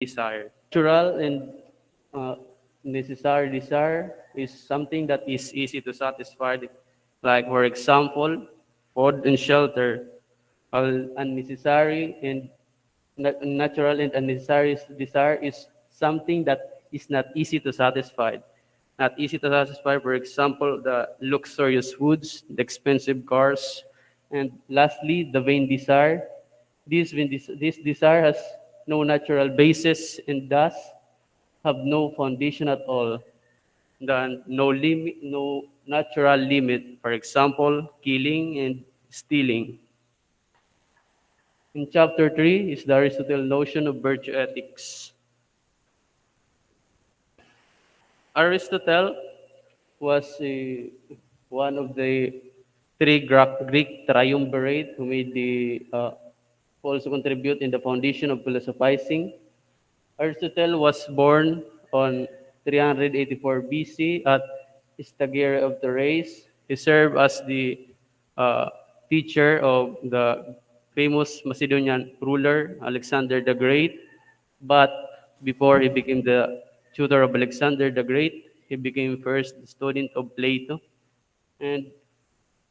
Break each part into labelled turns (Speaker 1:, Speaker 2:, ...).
Speaker 1: desire. Natural and uh, necessary desire is something that is easy to satisfy. Like, for example, food and shelter. All unnecessary and natural and unnecessary desire is something that is not easy to satisfy. Not easy to satisfy, for example, the luxurious foods, the expensive cars, and lastly, the vain desire. This desire has no natural basis and thus have no foundation at all. Then no limit, no natural limit. For example, killing and stealing. In chapter 3 is the Aristotle notion of virtue ethics. Aristotle was one of the three Greek triumvirate who made the who also contribute in the foundation of philosophizing. Aristotle was born on 384 BC at Stagira of the race. He served as the uh, teacher of the famous Macedonian ruler Alexander the Great. But before he became the tutor of Alexander the Great, he became first the student of Plato. And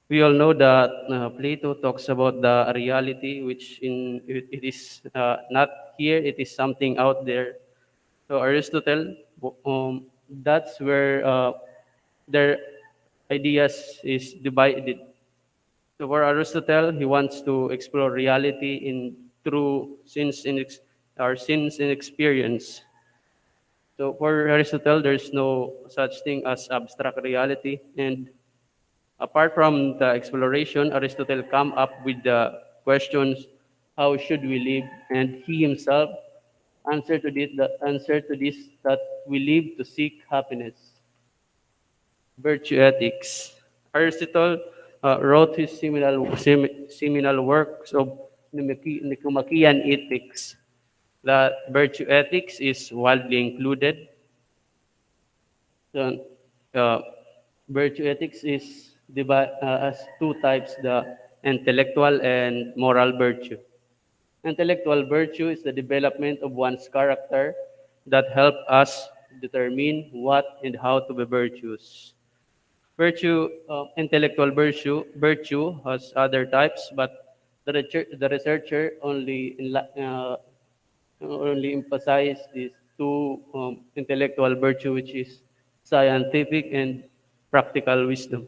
Speaker 1: we all know that Plato talks about the reality, which it is not here; it is something out there. So Aristotle, that's where their ideas is divided. So for Aristotle, he wants to explore reality in through sense and experience. So for Aristotle, there's no such thing as abstract reality. And apart from the exploration, Aristotle come up with the questions, how should we live? And he himself answer to this that we live to seek happiness. Virtue ethics. Aristotle wrote his seminal works of Nicomachean Ethics. That virtue ethics is widely included. So, uh, virtue ethics is divided as two types: the intellectual and moral virtue. Intellectual virtue is the development of one's character that help us determine what and how to be virtuous. Intellectual virtue has other types, but the researcher only emphasize these two intellectual virtue, which is scientific and practical wisdom.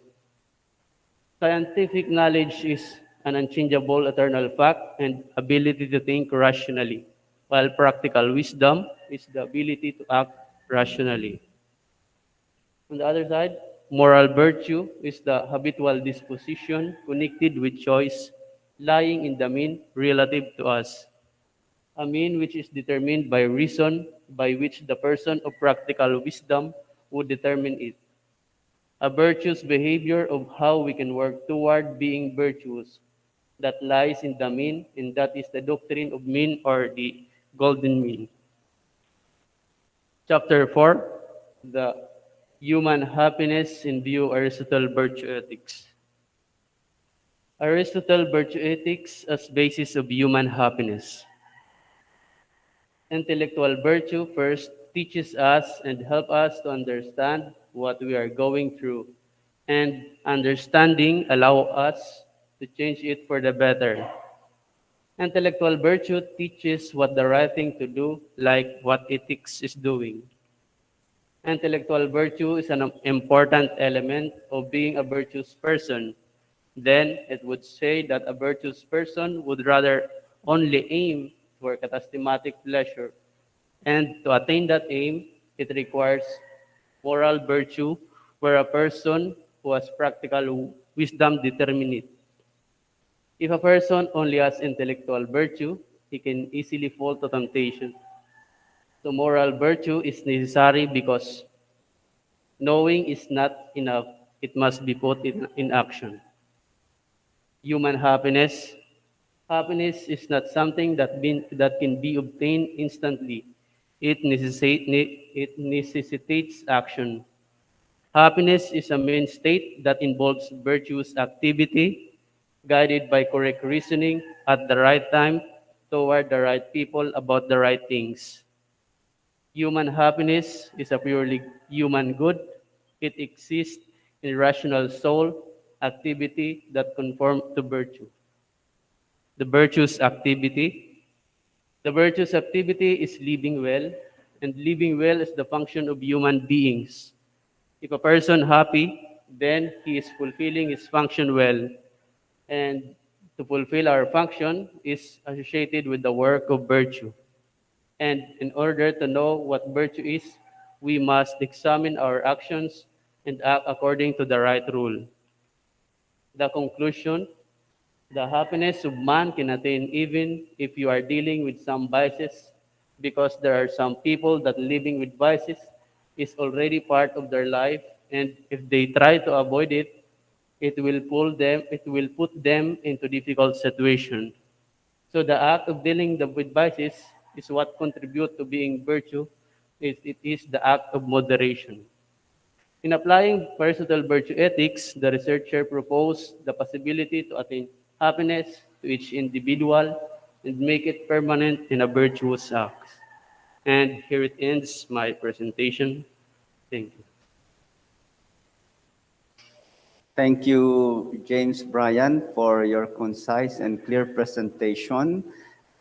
Speaker 1: Scientific knowledge is an unchangeable eternal fact and ability to think rationally, while practical wisdom is the ability to act rationally. On the other side, moral virtue is the habitual disposition connected with choice, lying in the mean relative to us. A mean which is determined by reason, by which the person of practical wisdom would determine it. A virtuous behavior of how we can work toward being virtuous that lies in the mean, and that is the doctrine of mean or the golden mean. Chapter 4, the human happiness in view Aristotle virtue ethics. Aristotle virtue ethics as basis of human happiness. Intellectual virtue first teaches us and help us to understand what we are going through, and understanding allow us to change it for the better. Intellectual virtue teaches what the right thing to do, like what ethics is doing. Intellectual virtue is an important element of being a virtuous person. Then it would say that a virtuous person would rather only aim for catastematic pleasure. And to attain that aim, it requires moral virtue, where a person who has practical wisdom determine it. If a person only has intellectual virtue, he can easily fall to temptation. So moral virtue is necessary because knowing is not enough. It must be put in action. Human happiness. Happiness is not something that can be obtained instantly. It necessitates action. Happiness is a main state that involves virtuous activity, guided by correct reasoning at the right time toward the right people about the right things. Human happiness is a purely human good. It exists in rational soul activity that conform to virtue. The virtues activity. The virtues activity is living well, and living well is the function of human beings. If a person happy, then he is fulfilling his function well. And to fulfill our function is associated with the work of virtue. And in order to know what virtue is, we must examine our actions and act according to the right rule. The conclusion, the happiness of man can attain even if you are dealing with some vices, because there are some people that living with vices is already part of their life, and if they try to avoid it, it will put them into difficult situation. So the act of dealing with vices is what contribute to being virtue. It is the act of moderation. In applying versatile virtue ethics, the researcher proposed the possibility to attain happiness to each individual and make it permanent in a virtuous act. And here it ends my presentation. Thank you.
Speaker 2: Thank you, James Bryan, for your concise and clear presentation.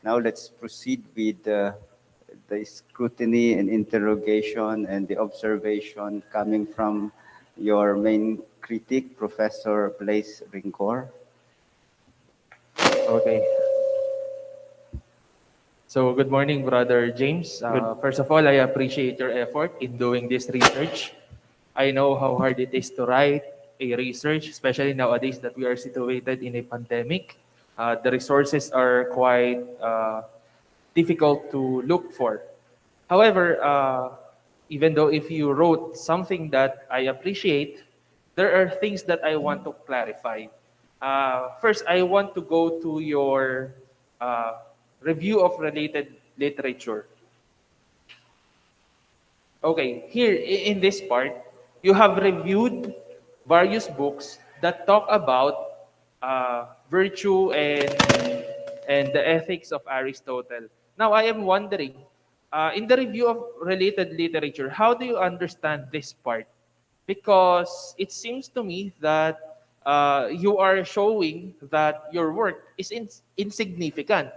Speaker 2: Now let's proceed with the scrutiny and interrogation and the observation coming from your main critic, Professor Blaise Rincor.
Speaker 3: Okay. So, good morning, Brother James.
Speaker 1: Good.
Speaker 3: First of all, I appreciate your effort in doing this research. I know how hard it is to write a research, especially nowadays that we are situated in a pandemic. The resources are quite difficult to look for. However, even though if you wrote something that I appreciate, there are things that I want to clarify. First, I want to go to your uh, review of related literature. Okay, here in this part, you have reviewed various books that talk about virtue and the ethics of Aristotle. Now, I am wondering, in the review of related literature, how do you understand this part? Because it seems to me that you are showing that your work is insignificant,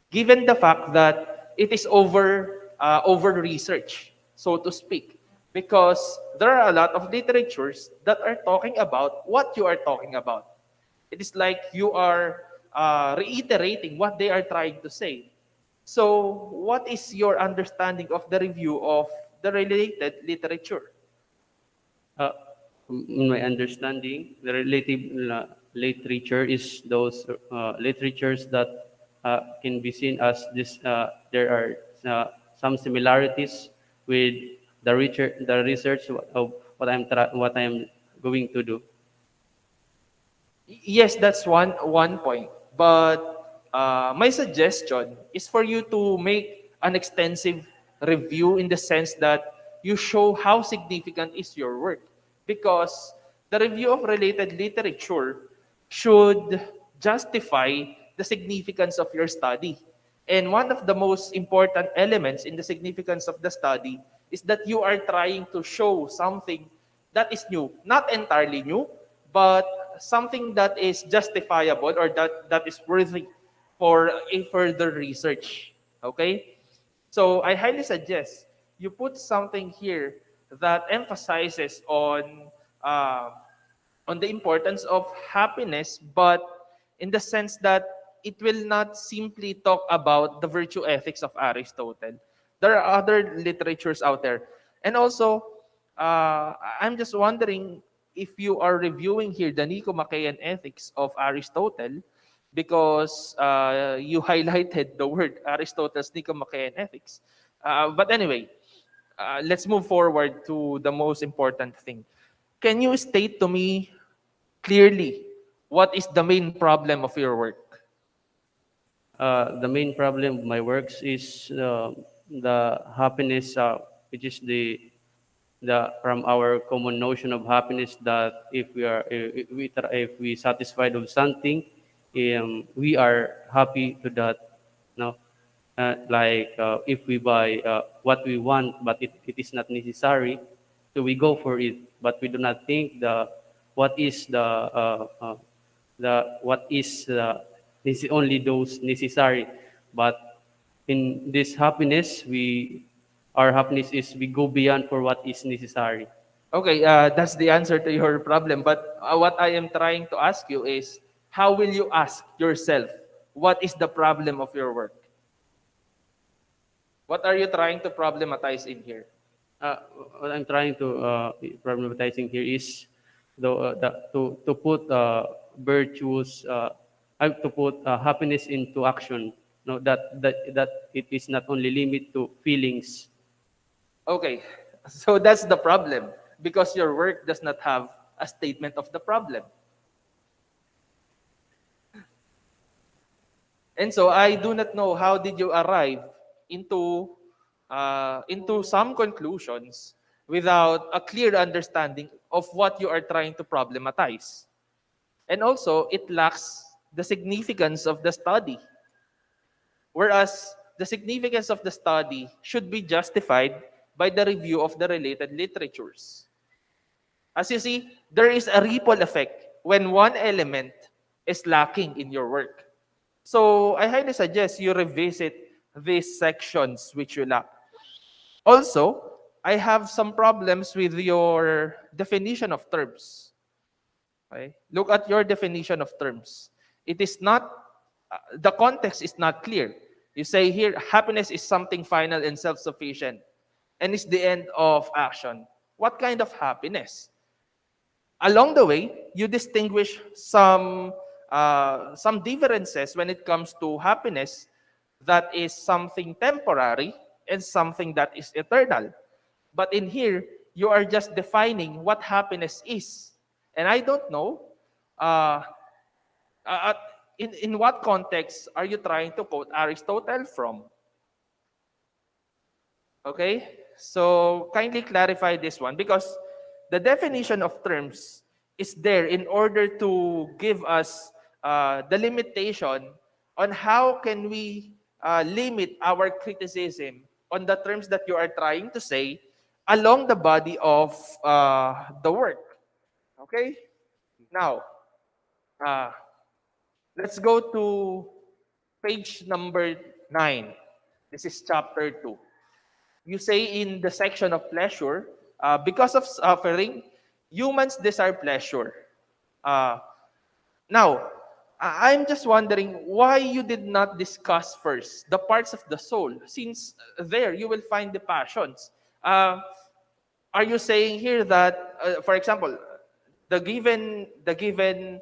Speaker 3: given the fact that it is over research, so to speak. Because there are a lot of literatures that are talking about what you are talking about. It is like you are reiterating what they are trying to say. So, what is your understanding of the review of the related literature?
Speaker 1: Uh, in my understanding, the relative literature is those literatures that can be seen as this. There are some similarities with the research of what I am going to do.
Speaker 3: Yes, that's one point. But my suggestion is for you to make an extensive review in the sense that you show how significant is your work. Because the review of related literature should justify the significance of your study. And one of the most important elements in the significance of the study is that you are trying to show something that is new, not entirely new, but something that is justifiable or that is worthy for a further research. Okay? So I highly suggest you put something here that emphasizes uh, on the importance of happiness, but in the sense that it will not simply talk about the virtue ethics of Aristotle. There are other literatures out there. And also, I'm just wondering if you are reviewing here the Nicomachean ethics of Aristotle, because you highlighted the word Aristotle's Nicomachean ethics. But anyway, let's move forward to the most important thing. Can you state to me clearly what is the main problem of your work?
Speaker 1: The main problem of my works is the happiness, which is the from our common notion of happiness, that if we satisfied of something, we are happy to that. No, If we buy what we want, but it is not necessary, so we go for it. But we do not think what is the what is this is only those necessary. But in this happiness, our happiness is we go beyond for what is necessary.
Speaker 3: Okay, that's the answer to your problem. But what I am trying to ask you is, how will you ask yourself, what is the problem of your work? What are you trying to problematize in here?
Speaker 1: uh, what I'm trying to problematizing here is to put virtues, to put happiness into action. No, that it is not only limit to feelings.
Speaker 3: Okay, so that's the problem because your work does not have a statement of the problem. And so I do not know how did you arrive into some conclusions without a clear understanding of what you are trying to problematize. And also, it lacks the significance of the study. Whereas the significance of the study should be justified by the review of the related literatures. As you see, there is a ripple effect when one element is lacking in your work. So I highly suggest you revisit these sections which you lack. Also, I have some problems with your definition of terms. Okay? Look at your definition of terms. It is not, the context is not clear. You say here, happiness is something final and self-sufficient and is the end of action. What kind of happiness? Along the way, you distinguish some differences when it comes to happiness that is something temporary and something that is eternal. But in here, you are just defining what happiness is. And I don't know, uh, uh, in what context are you trying to quote Aristotle from? Okay? So kindly clarify this one because the definition of terms is there in order to give us the limitation on how can we limit our criticism on the terms that you are trying to say along the body of the work. Okay? Now, uh, let's go to page number 9. This is chapter 2. You say in the section of pleasure, because of suffering, humans desire pleasure. Uh, Now, I'm just wondering why you did not discuss first the parts of the soul, since there you will find the passions. Are you saying here that, for example, the given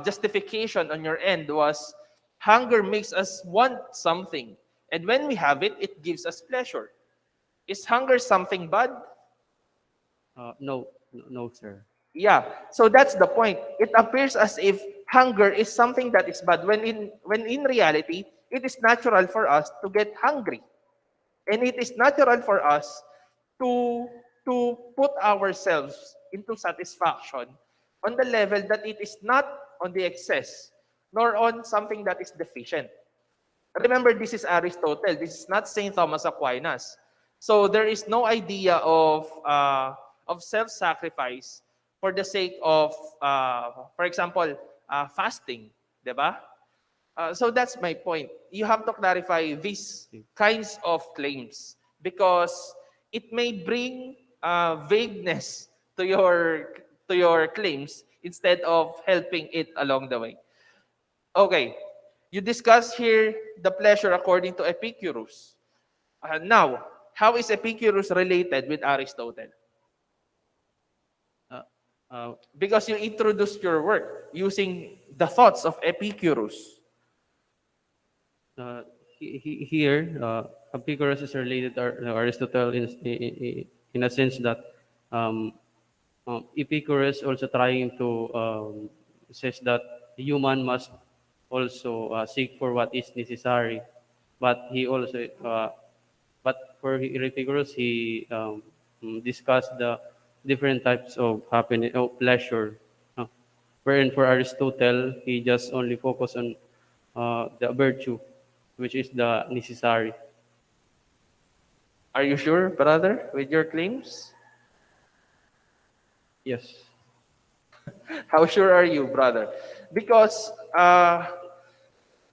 Speaker 3: justification on your end was hunger makes us want something, and when we have it, it gives us pleasure. Is hunger something bad?
Speaker 1: No, no, sir.
Speaker 3: Yeah. So that's the point. It appears as if hunger is something that is bad when in reality it is natural for us to get hungry. And it is natural for us to to put ourselves into satisfaction on the level that it is not on the excess nor on something that is deficient. Remember, this is Aristotle. This is not Saint Thomas Aquinas. So there is no idea of self-sacrifice for the sake of, for example, fasting, diba? So that's my point. You have to clarify these kinds of claims because it may bring vagueness to your claims instead of helping it along the way. Okay, you discuss here the pleasure according to Epicurus. Now, how is Epicurus related with Aristotle?
Speaker 1: Uh, uh,
Speaker 3: Because you introduced your work using the thoughts of Epicurus.
Speaker 1: uh, Here, Epicurus is related to Aristotle in a sense that um, Epicurus also trying to says that human must also seek for what is necessary, but he also but for Epicurus he discussed the different types of happiness or pleasure, wherein for Aristotle he just only focused on the virtue, which is the necessary.
Speaker 3: Are you sure, brother, with your claims?
Speaker 1: Yes.
Speaker 3: How sure are you, brother? Because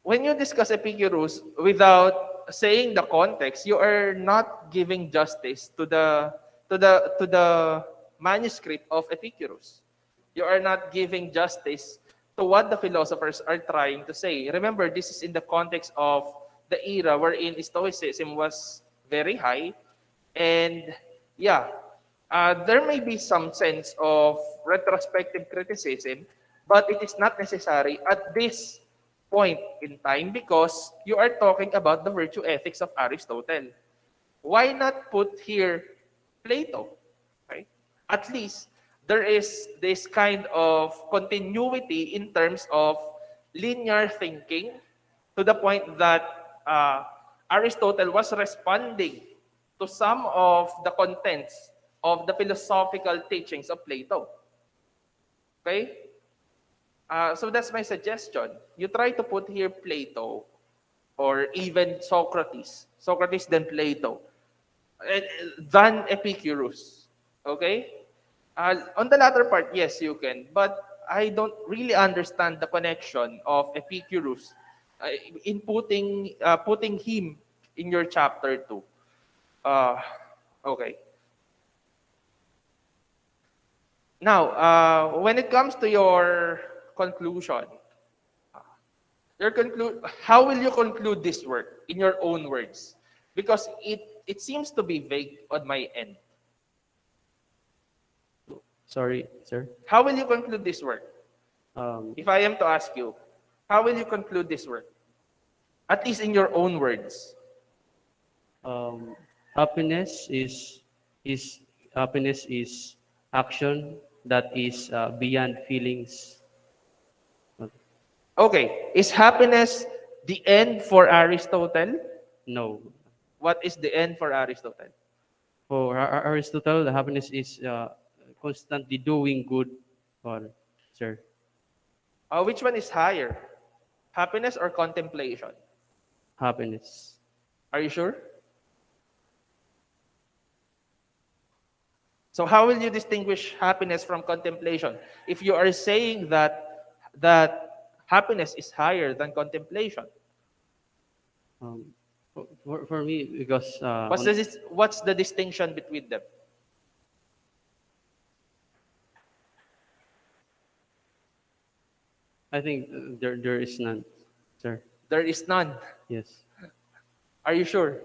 Speaker 3: when you discuss Epicurus without saying the context, you are not giving justice to the manuscript of Epicurus. You are not giving justice to what the philosophers are trying to say. Remember, this is in the context of the era wherein Stoicism was very high, and yeah, there may be some sense of retrospective criticism, but it is not necessary at this point in time because you are talking about the virtue ethics of Aristotle. Why not put here Plato? Right? At least there is this kind of continuity in terms of linear thinking to the point that Aristotle was responding to some of the contents of the philosophical teachings of Plato. Okay? So that's my suggestion. You try to put here Plato or even Socrates. Socrates then Plato. Than Epicurus. Okay? On the latter part, yes, you can. But I don't really understand the connection of Epicurus uh, in putting him in your chapter 2. Uh, okay. Now, when it comes to your conclusion, how will you conclude this work in your own words? Because it seems to be vague on my end.
Speaker 1: Sorry, sir.
Speaker 3: How will you conclude this work?
Speaker 1: Um,
Speaker 3: If I am to ask you, how will you conclude this work? At least in your own words.
Speaker 1: um, happiness is happiness is action that is beyond feelings.
Speaker 3: Okay, is happiness the end for Aristotle?
Speaker 1: No.
Speaker 3: What is the end for Aristotle?
Speaker 1: For Aristotle, the happiness is constantly doing good. Or, sir,
Speaker 3: Which one is higher? Happiness or contemplation?
Speaker 1: happiness.
Speaker 3: Are you sure? So how will you distinguish happiness from contemplation? If you are saying that happiness is higher than contemplation,
Speaker 1: Um, for me, because
Speaker 3: what's the distinction between them?
Speaker 1: I think there is none, sir.
Speaker 3: There is none.
Speaker 1: Yes,
Speaker 3: Are you sure?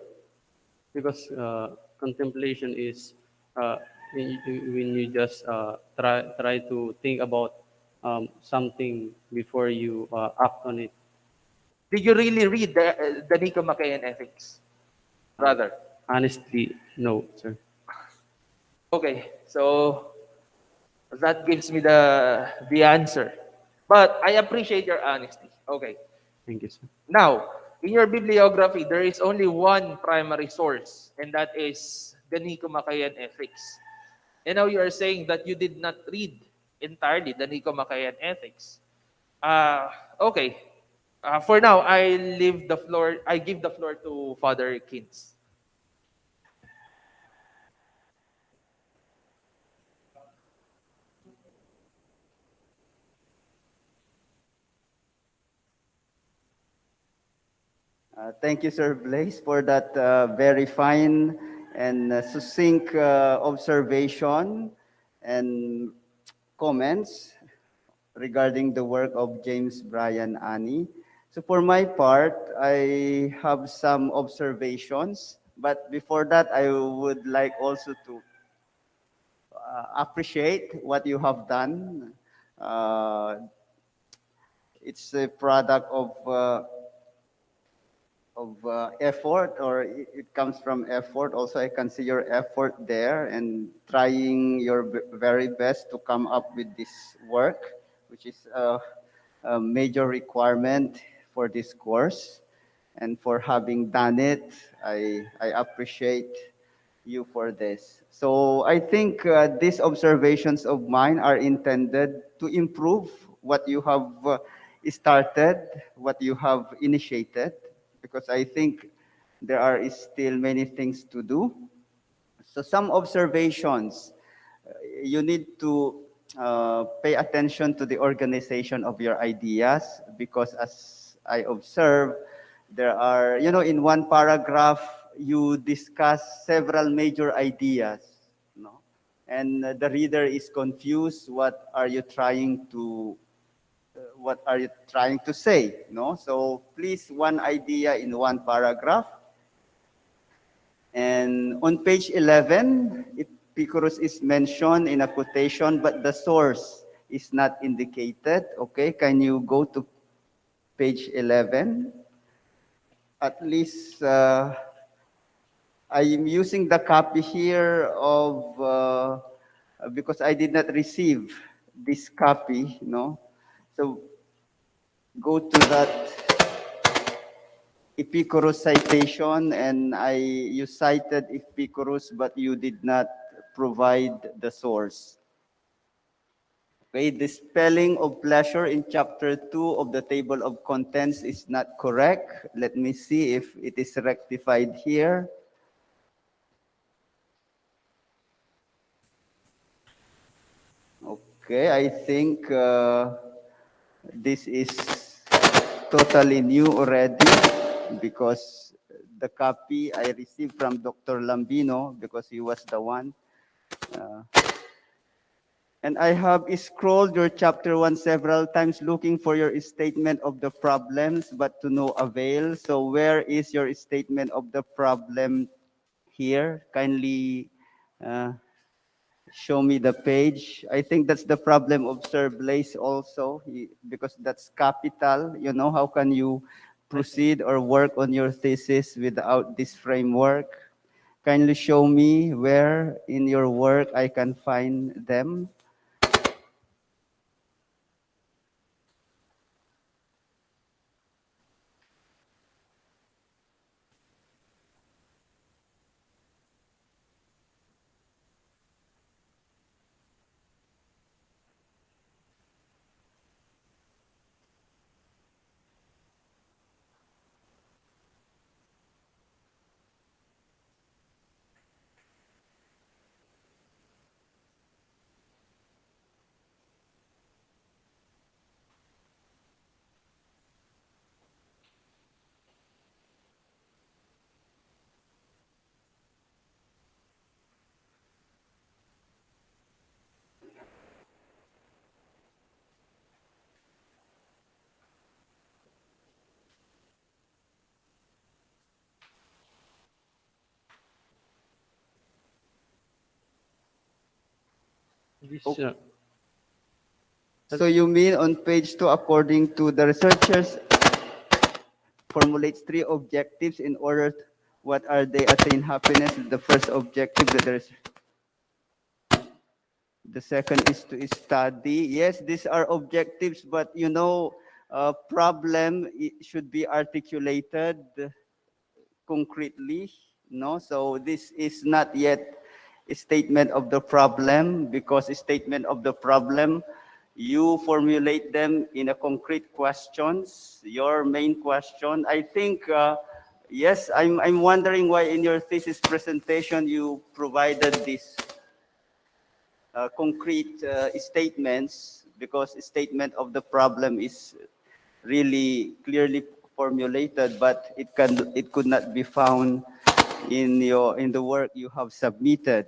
Speaker 1: because contemplation is uh, when you just try to think about something before you act on it.
Speaker 3: Did you really read the Nicomachean Ethics,
Speaker 1: Um,
Speaker 3: brother?
Speaker 1: honestly, no, sir.
Speaker 3: Okay, so that gives me the answer. But I appreciate your honesty. Okay.
Speaker 1: Thank you, sir.
Speaker 3: Now, in your bibliography, there is only one primary source, and that is the Nicomachean Ethics. And now you are saying that you did not read entirely the Nicomachean Ethics. Uh, okay. For now, I give the floor to Father Kins.
Speaker 2: Thank you, Sir Blaise, for that very fine and succinct observation and comments regarding the work of James Bryan Annie. So for my part, I have some observations, but before that, I would like also to appreciate what you have done. Uh, it's a product of effort, or it comes from effort. Also, I can see your effort there and trying your very best to come up with this work, which is a major requirement for this course. And for having done it, I appreciate you for this. So I think these observations of mine are intended to improve what you have started, what you have initiated. because I think there are still many things to do. So some observations. You need to pay attention to the organization of your ideas because as I observe, there are, in one paragraph, you discuss several major ideas, no? And the reader is confused. What are you trying to say? No? So please, one idea in one paragraph. And on page 11, Epicurus is mentioned in a quotation, but the source is not indicated. Okay, can you go to page 11? At least I am using the copy here of, because I did not receive this copy, no? So go to that Epicurus citation, and you cited Epicurus, but you did not provide the source. Okay, the spelling of pleasure in chapter 2 of the table of contents is not correct. Let me see if it is rectified here. Okay, I think this is totally new already because the copy I received from Dr. Lambino because he was the one. And I have scrolled your chapter 1 several times looking for your statement of the problems, but to no avail. So where is your statement of the problem here? Kindly show me the page. I think that's the problem of Sir Blaise also, because that's capital. How can you proceed or work on your thesis without this framework? Kindly show me where in your work I can find them.
Speaker 1: This,
Speaker 2: Okay. So you mean on page 2, according to the researchers, formulates 3 objectives in order what are they attain happiness? The first objective, the second is to study. Yes, these are objectives, but problem should be articulated concretely. No, so this is not yet a statement of the problem because a statement of the problem you formulate them in a concrete questions. Your main question, I think. Yes, I'm wondering why in your thesis presentation you provided this concrete statements, because statement of the problem is really clearly formulated, but it could not be found in the work you have submitted.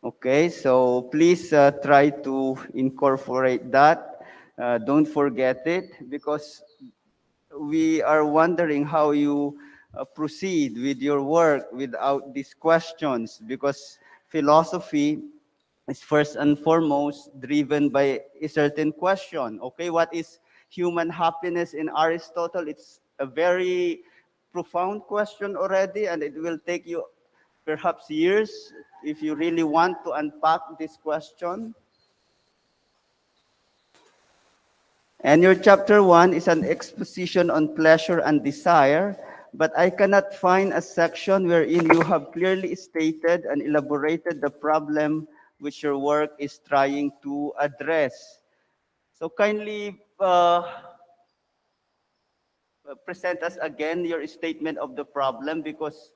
Speaker 2: Okay, so please try to incorporate that. Don't forget it, because we are wondering how you proceed with your work without these questions, because philosophy is first and foremost driven by a certain question. Okay, what is human happiness in Aristotle? It's a very profound question already, and it will take you perhaps years if you really want to unpack this question. And your chapter 1 is an exposition on pleasure and desire, but I cannot find a section wherein you have clearly stated and elaborated the problem which your work is trying to address. So kindly uh, present us again your statement of the problem because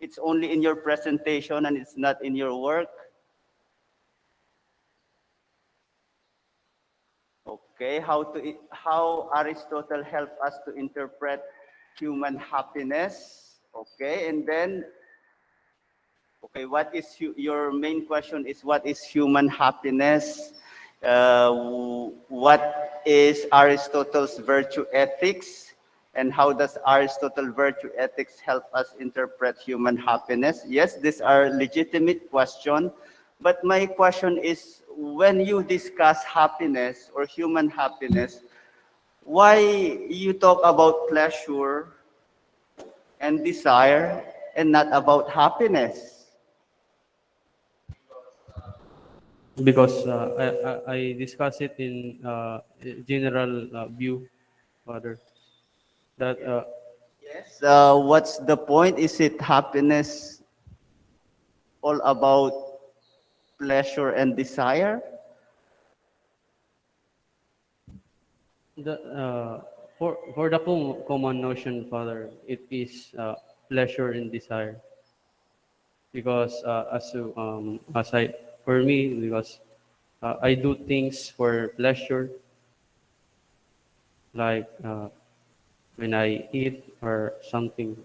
Speaker 2: it's only in your presentation and it's not in your work. Okay, how Aristotle helped us to interpret human happiness. Okay, and then okay, your main question is what is human happiness? What is Aristotle's virtue ethics? And how does Aristotle virtue ethics help us interpret human happiness? Yes, these are legitimate questions. But my question is, when you discuss happiness or human happiness, why you talk about pleasure and desire and not about happiness?
Speaker 1: Because I discuss it in general view, Father. That
Speaker 2: Yes. What's the point? Is it happiness all about pleasure and desire?
Speaker 1: the for the common notion, Father, it is pleasure and desire. Because as I for me, because I do things for pleasure, like when I eat or something.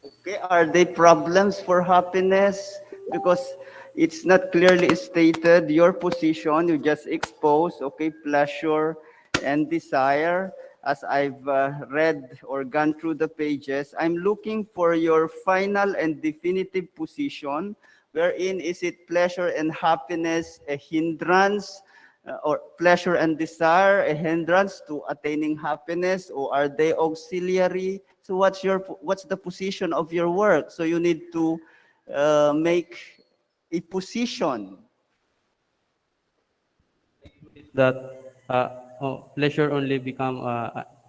Speaker 2: Okay, are they problems for happiness? Because it's not clearly stated your position, you just expose, okay, pleasure and desire. As I've read or gone through the pages, I'm looking for your final and definitive position, wherein is it pleasure and happiness a hindrance or pleasure and desire a hindrance to attaining happiness, or are they auxiliary? So what's the position of your work? So you need to make a position.
Speaker 1: That pleasure only become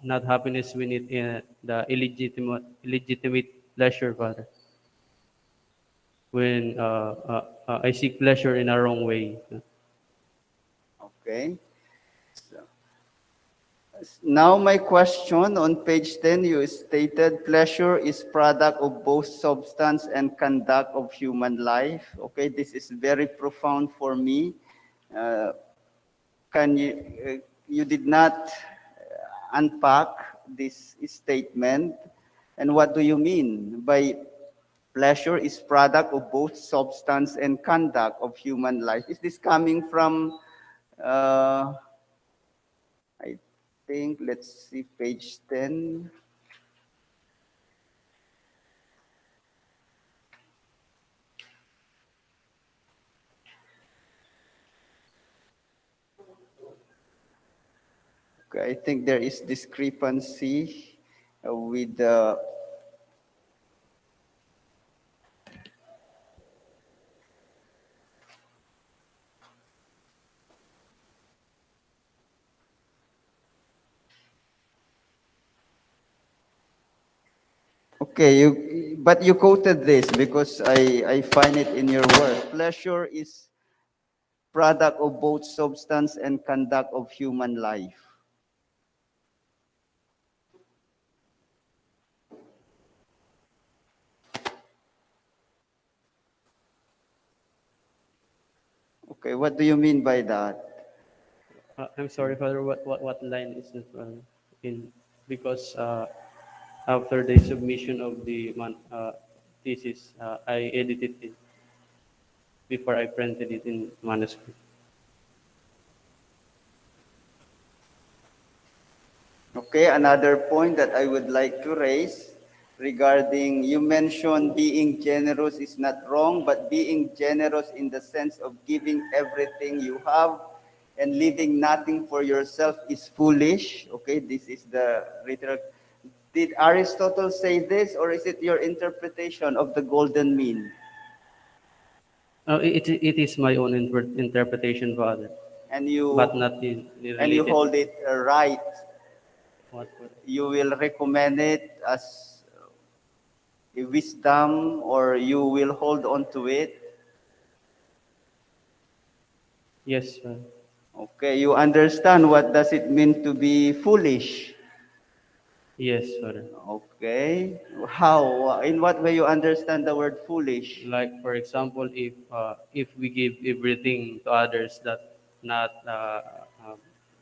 Speaker 1: not happiness when it the illegitimate pleasure, Father. When I seek pleasure in a wrong way.
Speaker 2: Okay. So, now my question on page 10, you stated pleasure is product of both substance and conduct of human life. Okay, this is very profound for me. Uh, can you did not unpack this statement, and what do you mean by pleasure is product of both substance and conduct of human life? Is this coming from I think, let's see, page 10. Okay, I think there is discrepancy with the okay, but you quoted this because I find it in your work. Pleasure is product of both substance and conduct of human life. Okay, what do you mean by that?
Speaker 1: I'm sorry, Father. What line is it in? Because after the submission of the thesis, I edited it before I printed it in manuscript.
Speaker 2: Okay, another point that I would like to raise regarding you mentioned being generous is not wrong, but being generous in the sense of giving everything you have and leaving nothing for yourself is foolish. Okay, this is the literal. Did Aristotle say this, or is it your interpretation of the golden mean?
Speaker 1: It is my own interpretation, Father,
Speaker 2: And
Speaker 1: but
Speaker 2: you
Speaker 1: not
Speaker 2: and you
Speaker 1: related.
Speaker 2: hold it right.
Speaker 1: What?
Speaker 2: You will recommend it as a wisdom, or you will hold on to it.
Speaker 1: Yes, Father.
Speaker 2: Okay, you understand what does it mean to be foolish?
Speaker 1: Yes, Father.
Speaker 2: Okay. How? In what way you understand the word foolish?
Speaker 1: Like for example, if we give everything to others, that not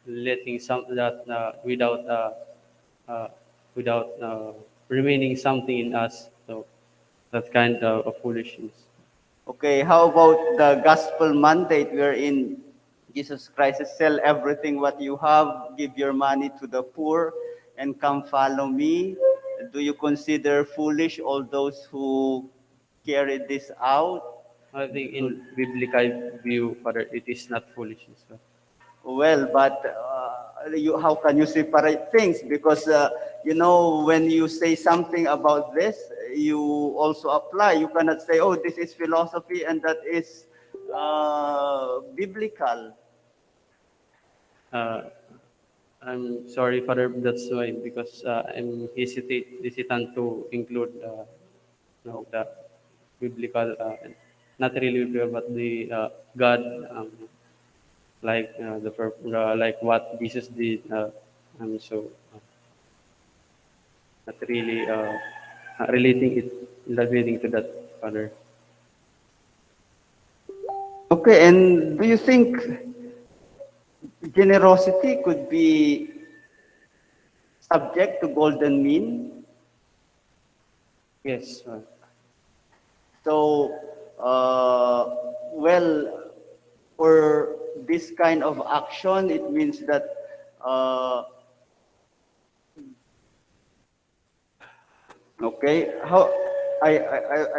Speaker 1: letting some that uh, without remaining something in us, so that kind of foolishness.
Speaker 2: Okay, how about the gospel mandate wherein Jesus Christ says, sell everything what you have, give your money to the poor, and come follow me? Do you consider foolish all those who carry this out?
Speaker 1: I think
Speaker 2: Who-
Speaker 1: in biblical view, Father, it is not foolishness.
Speaker 2: Well, but how can you separate things? Because, when you say something about this, you also apply. You cannot say, oh, this is philosophy and that is biblical.
Speaker 1: Uh, I'm sorry, Father, that's why, because I'm hesitant to include the biblical, not really biblical, but the God, like like what Jesus did. So not really relating to that, Father.
Speaker 2: Okay, and do you think generosity could be subject to golden mean?
Speaker 1: Yes,
Speaker 2: So, well, for this kind of action, it means that uh, okay, how I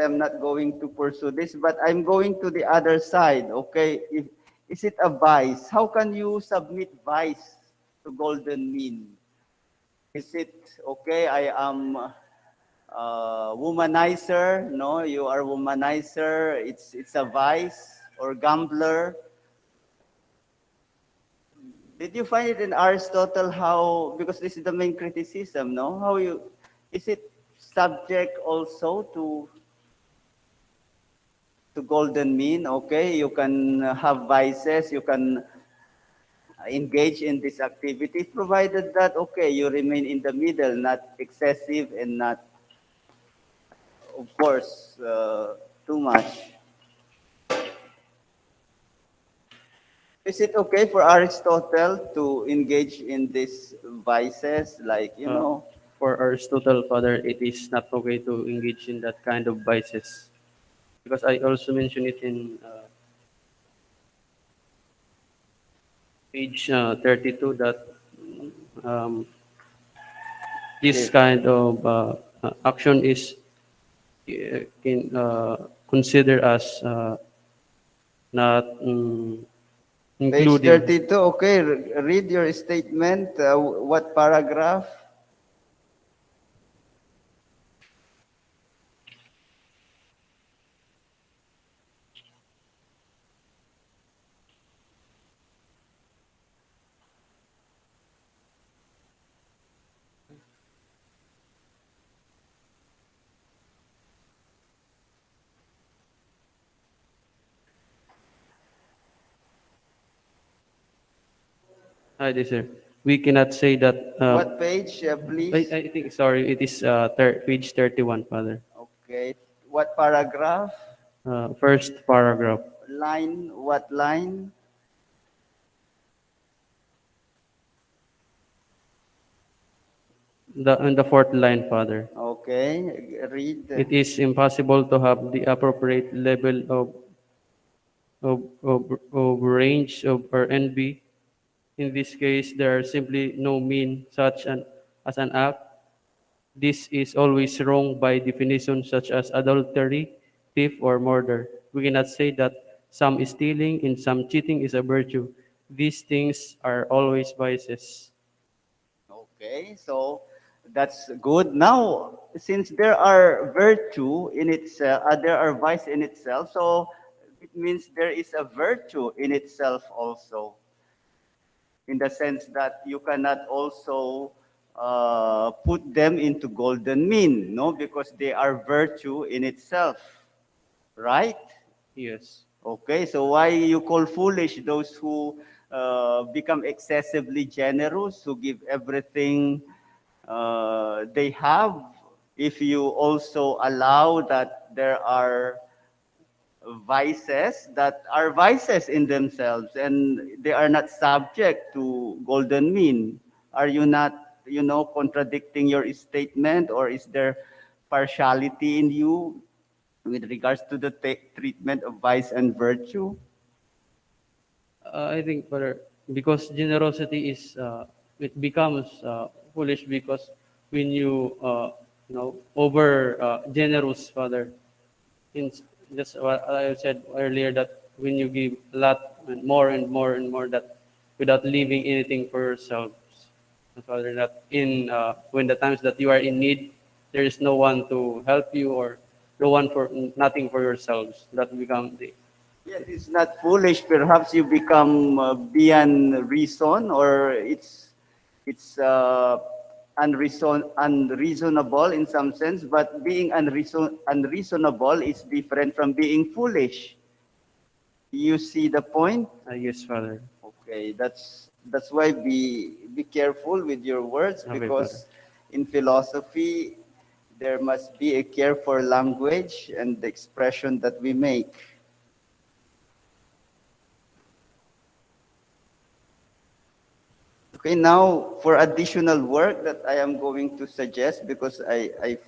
Speaker 2: am not going to pursue this, but I'm going to the other side. Okay, if, is it a vice? How can you submit vice to golden mean? Is it okay? I am womanizer. No, you are womanizer. It's a vice or gambler. Did you find it in Aristotle how, because this is the main criticism, no? How you, is it subject also to golden mean? Okay, you can have vices, you can engage in this activity, provided that, okay, you remain in the middle, not excessive and not, of course, too much. Is it okay for Aristotle to engage in these vices, like,
Speaker 1: uh, for Aristotle, Father, it is not okay to engage in that kind of vices, because I also mentioned it in page 32 that um, this
Speaker 2: if
Speaker 1: kind of action is can consider as not
Speaker 2: page
Speaker 1: including.
Speaker 2: 32, okay, read your statement. What paragraph?
Speaker 1: This sir. We cannot say that.
Speaker 2: What page, please?
Speaker 1: I think sorry, it is page 31, Father.
Speaker 2: Okay, what paragraph?
Speaker 1: First paragraph.
Speaker 2: Line, what line?
Speaker 1: In the fourth line, Father.
Speaker 2: Okay, read.
Speaker 1: It is impossible to have the appropriate level of range of or NB. In this case, there are simply no mean such as an act. This is always wrong by definition, such as adultery, thief, or murder. We cannot say that some stealing and some cheating is a virtue. These things are always vices.
Speaker 2: Okay, so that's good. Now, since there are virtue in itself, there are vice in itself, so it means there is a virtue in itself also, in the sense that you cannot also put them into golden mean, no, because they are virtue in itself, right?
Speaker 1: Yes.
Speaker 2: Okay, so why you call foolish those who become excessively generous, who give everything they have? If you also allow that there are vices in themselves and they are not subject to golden mean, are you not, contradicting your statement, or is there partiality in you with regards to the treatment of vice and virtue?
Speaker 1: I think, Father, because generosity is, it becomes foolish because when you, over generous, Father, in, just what I said earlier, that when you give a lot and more and more and more, that without leaving anything for yourselves, Father, that in when the times that you are in need, there is no one to help you, or no one for nothing for yourselves. That become the
Speaker 2: Yes, it's not foolish. Perhaps you become beyond reason, or it's unreasonable in some sense. But being unreasonable is different from being foolish. You see the point?
Speaker 1: yes, Father.
Speaker 2: Okay, that's why be careful with your words,
Speaker 1: Okay, Father.
Speaker 2: because in philosophy there must be a care for language and the expression that we make. Okay, now for additional work that I am going to suggest, because I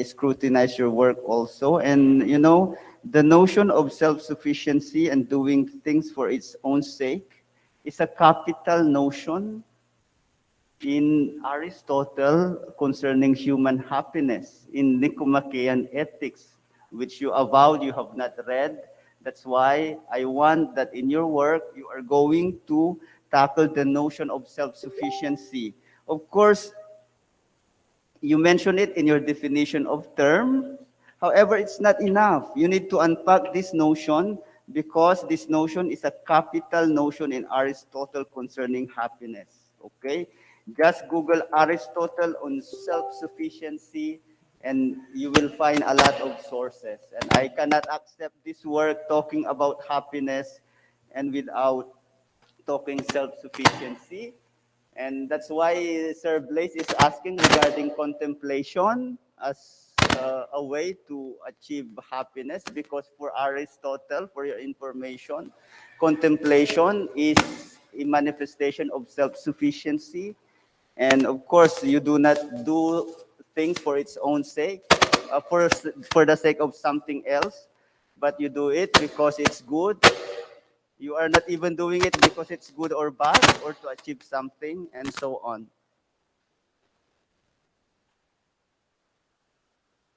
Speaker 2: scrutinize your work also, and the notion of self-sufficiency and doing things for its own sake is a capital notion in Aristotle concerning human happiness, in Nicomachean Ethics, which you avowed you have not read. That's why I want that in your work you are going to tackle the notion of self-sufficiency. Of course, you mention it in your definition of term. However, it's not enough. You need to unpack this notion, because this notion is a capital notion in Aristotle concerning happiness. Okay? Just Google Aristotle on self-sufficiency and you will find a lot of sources. And I cannot accept this work talking about happiness and without talking self-sufficiency. And that's why Sir Blaise is asking regarding contemplation as a way to achieve happiness, because for Aristotle, for your information, contemplation is a manifestation of self-sufficiency. And of course, you do not do things for its own sake, for the sake of something else, but you do it because it's good. You are not even doing it because it's good or bad, or to achieve something, and so on.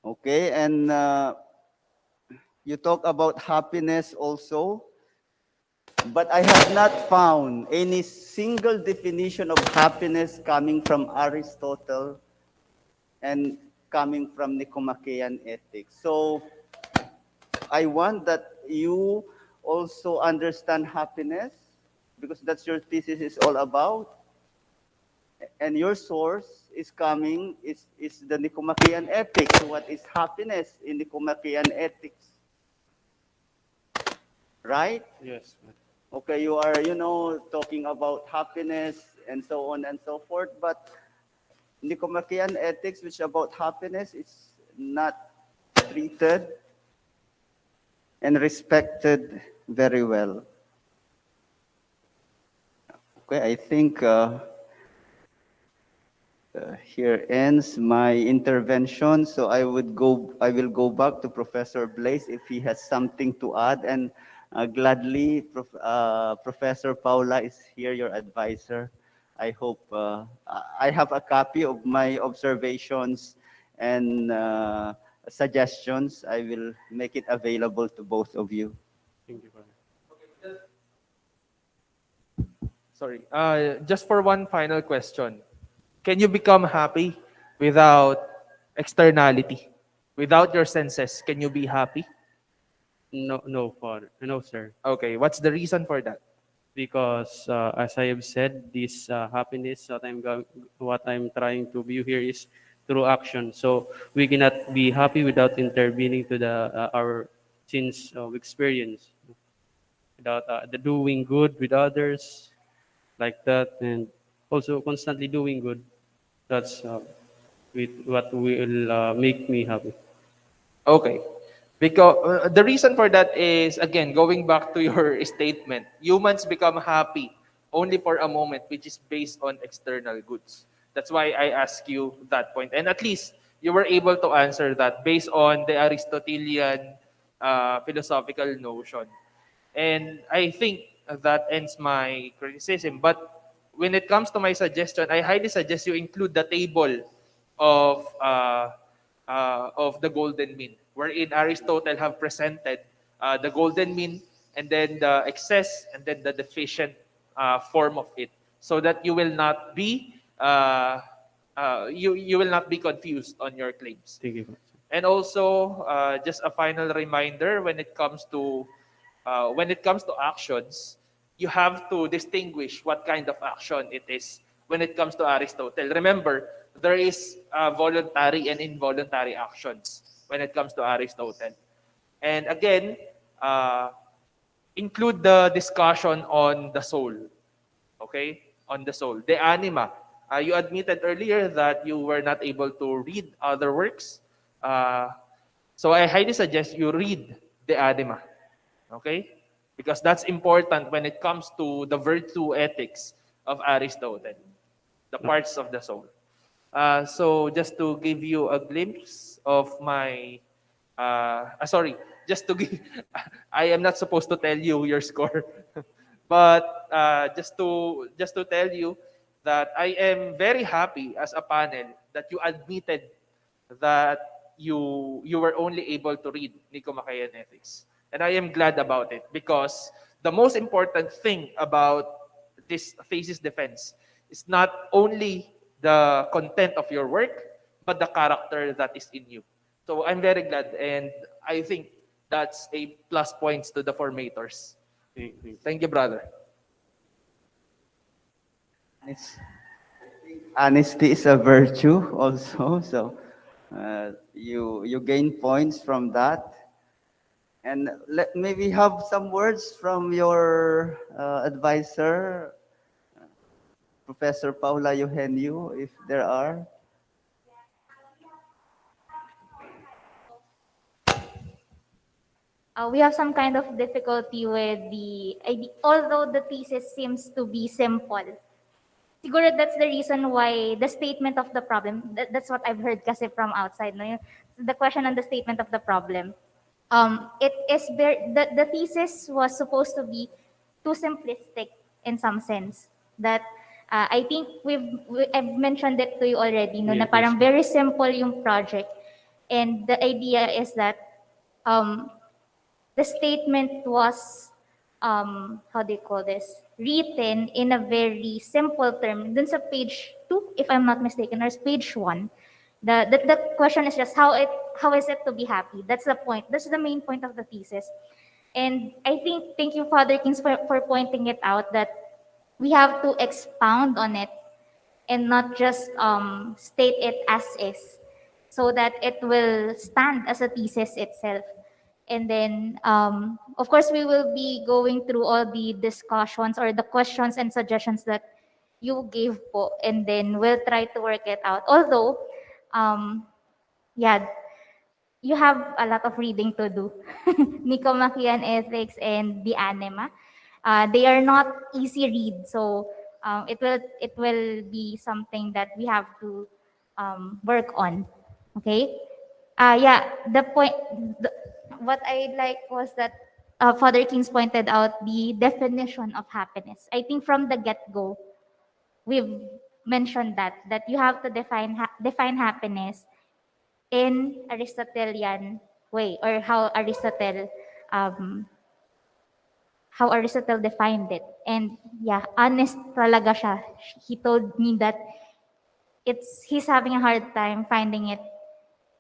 Speaker 2: Okay, and you talk about happiness also, but I have not found any single definition of happiness coming from Aristotle and coming from Nicomachean Ethics. So I want that you also understand happiness, because that's your thesis is all about. And your source is the Nicomachean Ethics. What is happiness in Nicomachean Ethics? Right?
Speaker 1: Yes, Father.
Speaker 2: Okay, you are, talking about happiness and so on and so forth, but Nicomachean Ethics, which about happiness, is not treated and respected very well. Okay, I think here ends my intervention. So I will go back to Professor Blaise if he has something to add, and gladly, Professor Paula is here, your advisor. I hope I have a copy of my observations and suggestions. I will make it available to both of you.
Speaker 1: Thank you, Father.
Speaker 3: Sorry. Just for one final question. Can you become happy without externality? Without your senses, can you be happy?
Speaker 1: No, no, Father. No, sir.
Speaker 3: Okay, what's the reason for that?
Speaker 1: Because as I have said, this happiness that what I'm trying to view here is through action. So we cannot be happy without intervening to the our since experience, without the doing good with others like that, and also constantly doing good. That's with what will make me happy.
Speaker 3: Okay. Because the reason for that is, again, going back to your statement, humans become happy only for a moment, which is based on external goods. That's why I ask you that point. And at least you were able to answer that based on the Aristotelian philosophical notion. And I think that ends my criticism. But when it comes to my suggestion, I highly suggest you include the table of the golden mean, wherein Aristotle have presented the golden mean and then the excess and then the deficient form of it, so that you will not be confused on your claims.
Speaker 1: Thank you.
Speaker 3: And also, just a final reminder, when it comes to actions, you have to distinguish what kind of action it is when it comes to Aristotle. Remember, there is voluntary and involuntary actions when it comes to Aristotle. And again, uh, include the discussion on the soul. Okay? On the soul. The anima. You admitted earlier that you were not able to read other works. Uh, so I highly suggest you read the anima. Okay? Because that's important when it comes to the virtue ethics of Aristotle, the parts of the soul. So just to give you a glimpse of my, sorry, just to give, I am not supposed to tell you your score, but just to tell you that I am very happy as a panel that you admitted that you were only able to read Nicomachean Ethics. And I am glad about it, because the most important thing about this thesis defense is not only the content of your work, but the character that is in you. So I'm very glad, and I think that's a plus points to the formators.
Speaker 1: Thank you.
Speaker 3: Thank you, brother.
Speaker 2: It's- Honesty is a virtue also. So you gain points from that. And let maybe have some words from your advisor, Professor Paula Eugenio, if there are.
Speaker 4: We have some kind of difficulty with although the thesis seems to be simple. Siguro that's the reason why the statement of the problem, that's what I've heard kasi from outside. No? The question on the statement of the problem. It is the thesis was supposed to be too simplistic in some sense. That I think I've mentioned it to you already, no, na
Speaker 1: Yeah,
Speaker 4: parang
Speaker 1: yes.
Speaker 4: very simple yung project. And the idea is that um, the statement was how do you call this, written in a very simple term. Dun sa page 2, if I'm not mistaken, or page 1, the question is just how is it to be happy. That's the point, that's the main point of the thesis. And I think, thank you, Father Kings, for pointing it out, that we have to expound on it and not just state it as is, so that it will stand as a thesis itself. And then, of course, we will be going through all the discussions or the questions and suggestions that you gave po, and then we'll try to work it out. Although, yeah, you have a lot of reading to do. Nicomachean Ethics and the Anima. They are not easy read, so it will be something that we have to work on. Okay. Yeah. The, what I like was that Father Kings pointed out the definition of happiness. I think from the get go, we've mentioned that you have to define happiness in Aristotelian way, or um, how Aristotle defined it. And yeah, honest talaga siya. He told me that he's having a hard time finding it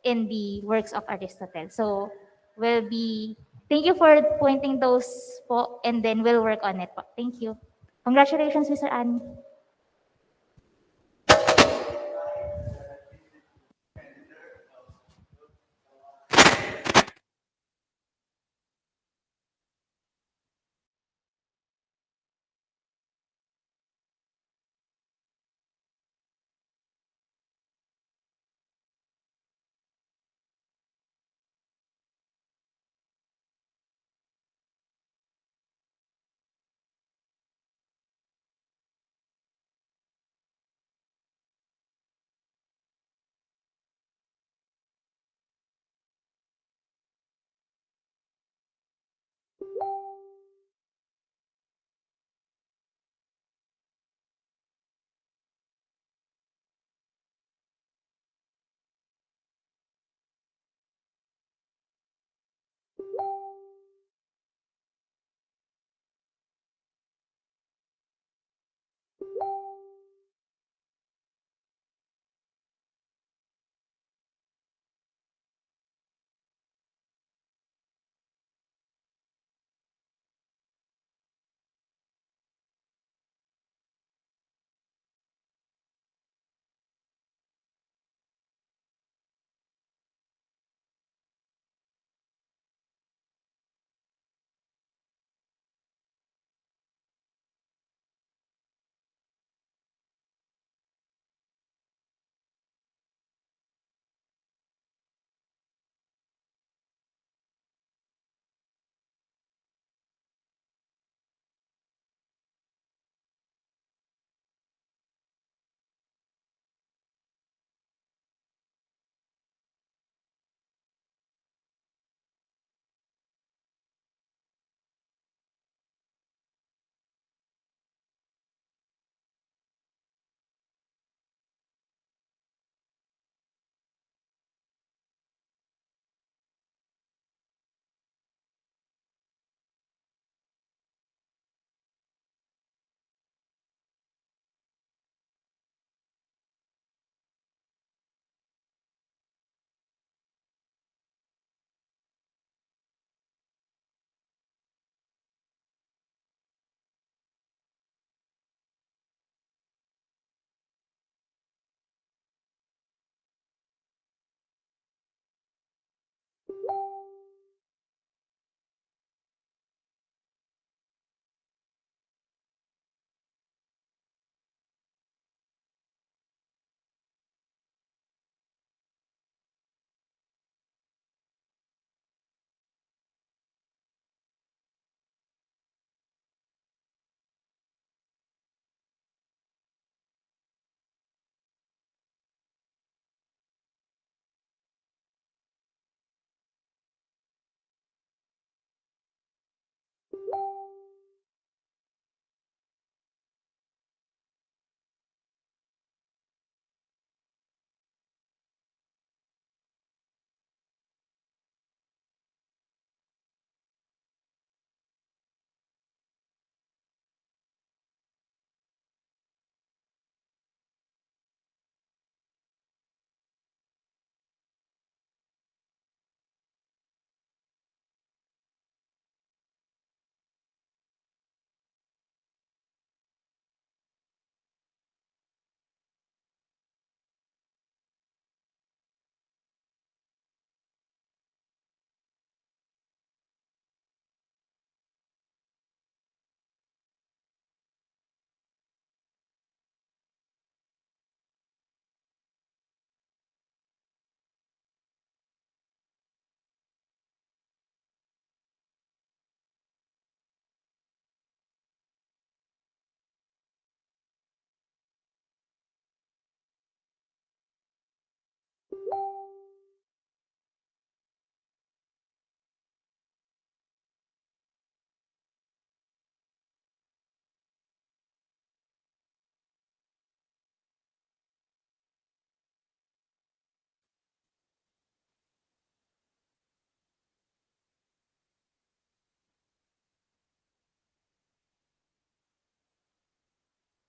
Speaker 4: in the works of Aristotle. So we'll be thank you for pointing those po, and then we'll work on it po. Thank you. Congratulations, Mr. Annie.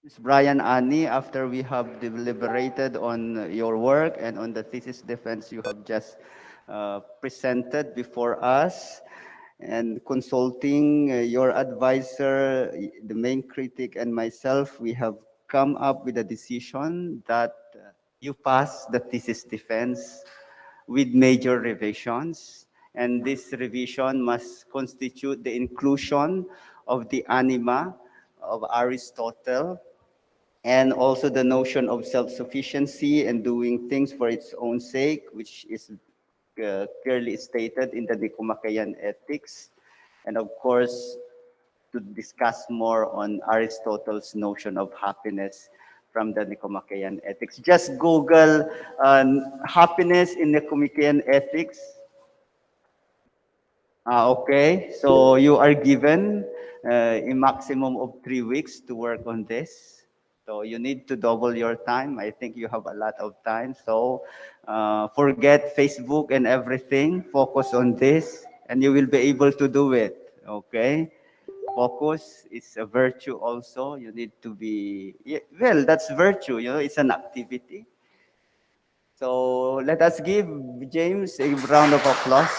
Speaker 2: Ms. Brian Ani, after we have deliberated on your work and on the thesis defense you have just presented before us, and consulting your advisor, the main critic, and myself, we have come up with a decision that you pass the thesis defense with major revisions. And this revision must constitute the inclusion of the anima of Aristotle, and also the notion of self-sufficiency and doing things for its own sake, which is clearly stated in the Nicomachean Ethics. And of course, to discuss more on Aristotle's notion of happiness from the Nicomachean Ethics. Just Google happiness in Nicomachean Ethics. Okay, so you are given a maximum of 3 weeks to work on this. So you need to double your time. I think you have a lot of time. So forget Facebook and everything. Focus on this, and you will be able to do it. Okay. Focus is a virtue also. You need to be, yeah, well, that's virtue. You know, it's an activity. So let us give James a round of applause.